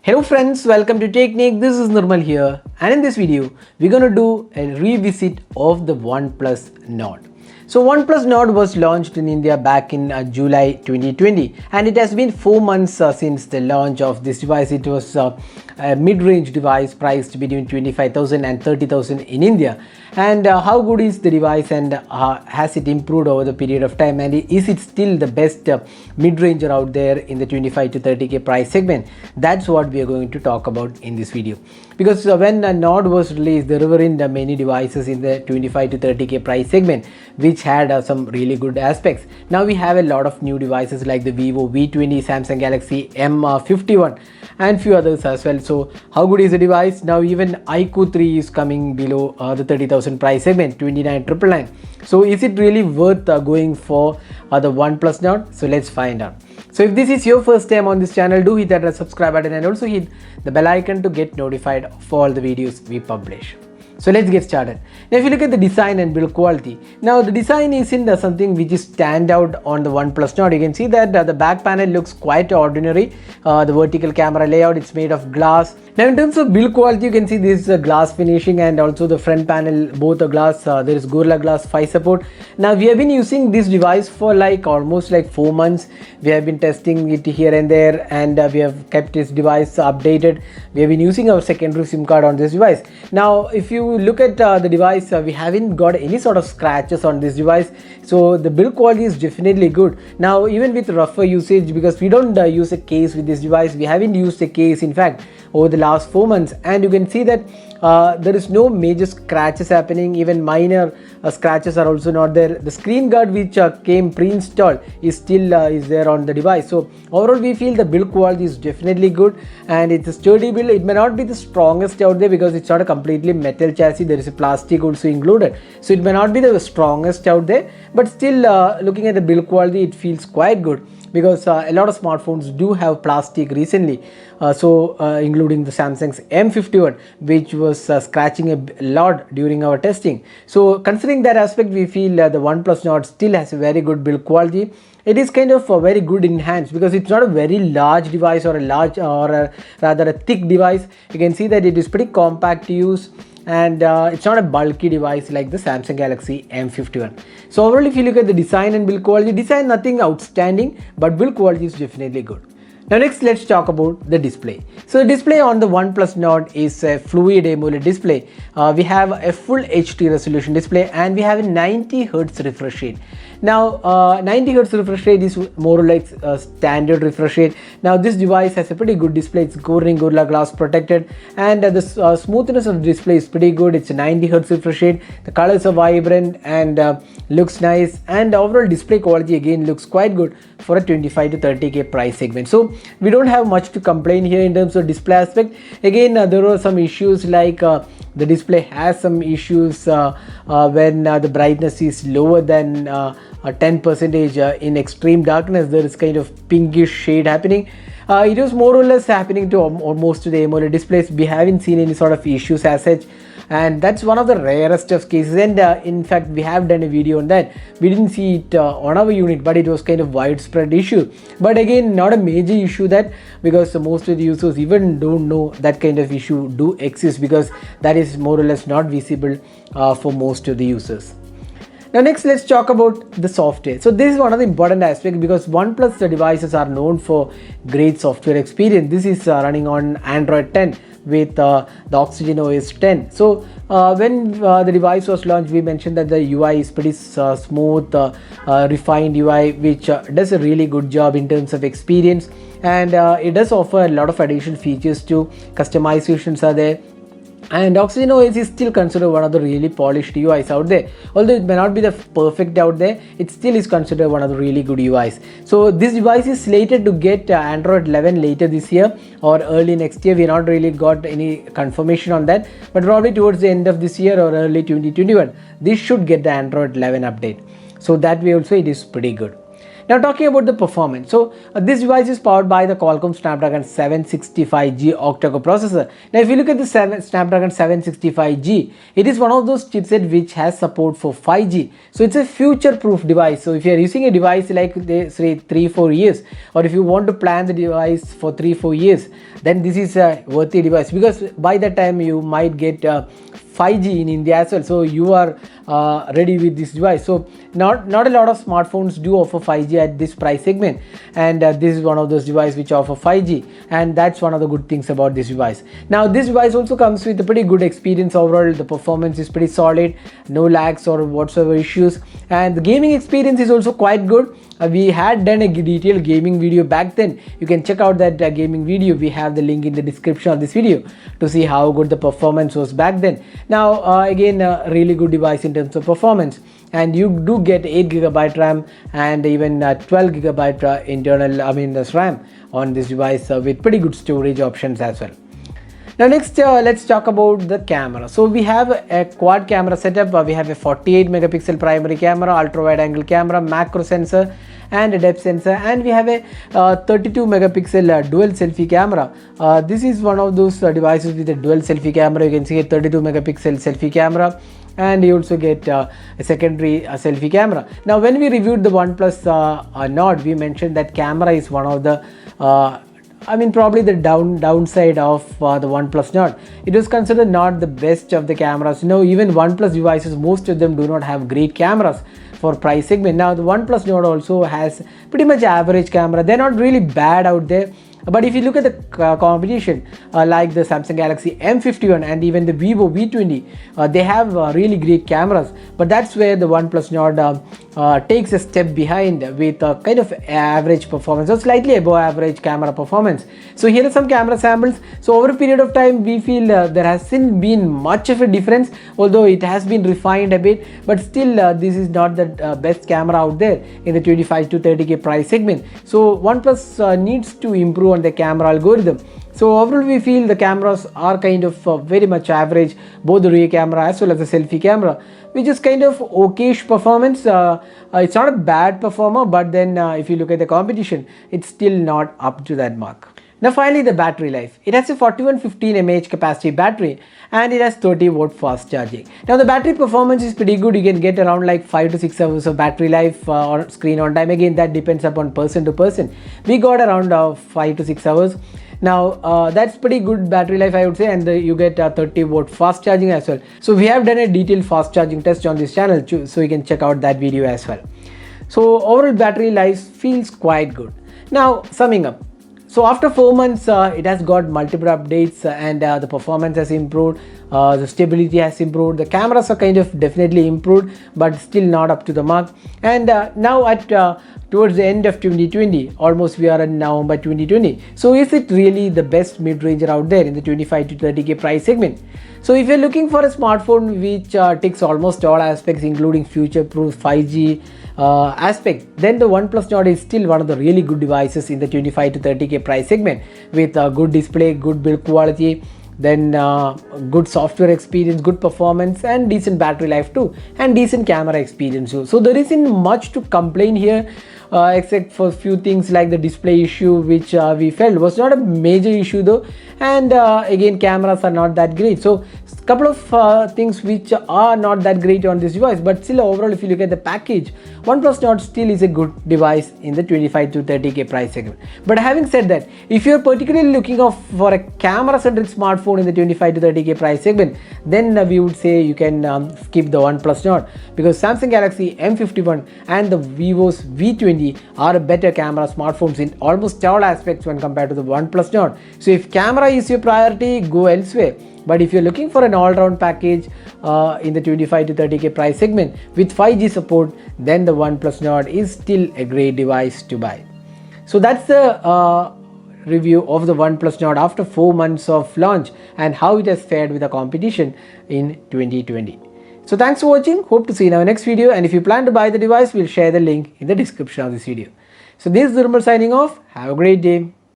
Hello friends, welcome to Technique. This is Nirmal here, and in this video we're gonna do a revisit of the OnePlus Nord. So OnePlus Nord was launched in India back in July 2020, and it has been 4 months since the launch of this device. It was a mid-range device priced between 25,000 and 30,000 in India. And how good is the device, and has it improved over the period of time, and is it still the best mid-ranger out there in the 25 to 30k price segment? That's what we are going to talk about in this video, because when Nord was released, there weren't many devices in the 25 to 30k price segment which had some really good aspects. Now we have a lot of new devices like the Vivo V20, Samsung Galaxy M51 and few others as well. So how good is the device? Now even iQOO 3 is coming below the 30,000 price segment, 29,999. So is it really worth going for the OnePlus Nord? So let's find out. So if this is your first time on this channel, do hit that red subscribe button and also hit the bell icon to get notified for all the videos we publish. So let's get started. Now if you look at the design and build quality, now the design isn't something which is stand out on the OnePlus Nord. You can see that the back panel looks quite ordinary. The vertical camera layout, it's made of glass. Now in terms of build quality, you can see this glass finishing, and also the front panel, both are glass. There is Gorilla Glass 5 support. Now we have been using this device for almost 4 months. We have been testing it here and there, and we have kept this device updated. We have been using our secondary SIM card on this device. Now if you look at the device, we haven't got any sort of scratches on this device, so the build quality is definitely good. Now even with rougher usage, because we don't use a case with this device, we haven't used a case in fact over the last 4 months, and you can see that there is no major scratches happening. Even minor scratches are also not there. The screen guard which came pre-installed is still is there on the device. So overall we feel the build quality is definitely good, and it's a sturdy build. It may not be the strongest out there because it's not a completely metal chassis. There is a plastic also included, so it may not be the strongest out there, but still looking at the build quality, it feels quite good, because a lot of smartphones do have plastic recently, including the Samsung's M51, which was scratching a lot during our testing. So considering that aspect, we feel the OnePlus Nord still has a very good build quality. It is kind of very good enhanced because it's not a very large device or rather a thick device. You can see that it is pretty compact to use, and it's not a bulky device like the Samsung Galaxy M51. So overall, if you look at the design and build quality, design nothing outstanding, but build quality is definitely good. Now next, let's talk about the display. So the display on the OnePlus Nord is a fluid AMOLED display. We have a full HD resolution display, and we have a 90 Hz refresh rate. Now 90 Hz refresh rate is more or less a standard refresh rate. Now this device has a pretty good display. It's Gorilla Glass protected, and the smoothness of the display is pretty good. It's a 90 Hz refresh rate. The colors are vibrant and looks nice, and the overall display quality again looks quite good for a 25 to 30k price segment. So we don't have much to complain here in terms of display aspect. Again, there are some issues like the display has some issues when the brightness is lower than 10% in extreme darkness. There is kind of pinkish shade happening. It was more or less happening to most of the AMOLED displays. We haven't seen any sort of issues as such, and that's one of the rarest of cases. And in fact, we have done a video on that. We didn't see it on our unit, but it was kind of widespread issue. But again, not a major issue, that because most of the users even don't know that kind of issue do exist, because that is more or less not visible for most of the users. Now next, let's talk about the software. So this is one of the important aspects, because OnePlus devices are known for great software experience. This is running on Android 10 with the Oxygen OS 10. So when the device was launched, we mentioned that the UI is pretty smooth, refined UI, which does a really good job in terms of experience, and it does offer a lot of additional features too. Customizations are there, and Oxygen OS is still considered one of the really polished UIs out there. Although it may not be the perfect out there, it still is considered one of the really good UIs. So this device is slated to get Android 11 later this year or early next year. We not really got any confirmation on that, but probably towards the end of this year or early 2021, this should get the Android 11 update. So that way also it is pretty good. Now talking about the performance, so this device is powered by the Qualcomm Snapdragon 765G octa-core processor. Now if you look at the Snapdragon 765G, it is one of those chipset which has support for 5G. So it's a future-proof device. So if you are using a device like say 3-4 years, or if you want to plan the device for 3-4 years, then this is a worthy device, because by that time you might get 5G in India as well. So you are ready with this device. So not a lot of smartphones do offer 5G at this price segment, and this is one of those devices which offer 5G, and that's one of the good things about this device. Now this device also comes with a pretty good experience overall. The performance is pretty solid, no lags or whatsoever issues, and the gaming experience is also quite good. We had done a detailed gaming video back then. You can check out that gaming video. We have the link in the description of this video to see how good the performance was back then. Now again, a really good device in terms of performance, and you do get 8GB RAM and even 12GB internal RAM on this device with pretty good storage options as well. Now next, let's talk about the camera. So we have a quad camera setup. We have a 48 megapixel primary camera, ultra wide angle camera, macro sensor and a depth sensor, and we have a 32 megapixel dual selfie camera. This is one of those devices with a dual selfie camera. You can see a 32 megapixel selfie camera, and you also get a secondary selfie camera. Now when we reviewed the OnePlus Nord, we mentioned that camera is one of the probably the downside of the OnePlus Nord. It was considered not the best of the cameras. Even OnePlus devices, most of them do not have great cameras for price segment. Now the OnePlus Nord also has pretty much average camera. They're not really bad out there. But if you look at the competition, like the Samsung Galaxy M51 and even the Vivo V20, they have really great cameras. But that's where the OnePlus Nord takes a step behind with kind of average performance, or slightly above average camera performance. So here are some camera samples. So over a period of time, we feel there hasn't been much of a difference, although it has been refined a bit. But still, this is not the best camera out there in the 25 to 30K price segment. So OnePlus needs to improve on the camera algorithm. So overall we feel the cameras are kind of very much average, both the rear camera as well as the selfie camera, which is kind of okayish performance. It's not a bad performer, but then if you look at the competition, it's still not up to that mark. Now finally, the battery life. It has a 4115 mAh capacity battery, and it has 30 watt fast charging. Now the battery performance is pretty good. You can get around like 5 to 6 hours of battery life on screen on time. Again, that depends upon person to person. We got around 5 to 6 hours. Now that's pretty good battery life, I would say, and you get 30 watt fast charging as well. So we have done a detailed fast charging test on this channel too, so you can check out that video as well. So overall battery life feels quite good. Now summing up. So after 4 months, it has got multiple updates, and the performance has improved, the stability has improved, the cameras are kind of definitely improved, but still not up to the mark. And now at towards the end of 2020, almost we are in November 2020. So is it really the best mid-ranger out there in the 25 to 30K price segment? So if you're looking for a smartphone which ticks almost all aspects, including future-proof 5G aspect, then the OnePlus Nord is still one of the really good devices in the 25 to 30K price segment, with good display, good build quality, then good software experience, good performance, and decent battery life too, and decent camera experience too. So there isn't much to complain here, except for a few things like the display issue, which we felt was not a major issue though, and again, cameras are not that great. So couple of things which are not that great on this device, but still overall if you look at the package, OnePlus Nord still is a good device in the 25 to 30K price segment. But having said that, if you're particularly looking for a camera centric smartphone in the 25 to 30K price segment, then we would say you can skip the OnePlus Nord, because Samsung Galaxy M51 and the Vivo's V20 are better camera smartphones in almost all aspects when compared to the OnePlus Nord. So if camera is your priority, go elsewhere. But if you're looking for an all-round package in the 25 to 30K price segment with 5G support, then the OnePlus Nord is still a great device to buy. So that's the review of the OnePlus Nord after 4 months of launch and how it has fared with the competition in 2020. So thanks for watching. Hope to see you in our next video, and if you plan to buy the device, we'll share the link in the description of this video. So this is Nirmal signing off. Have a great day.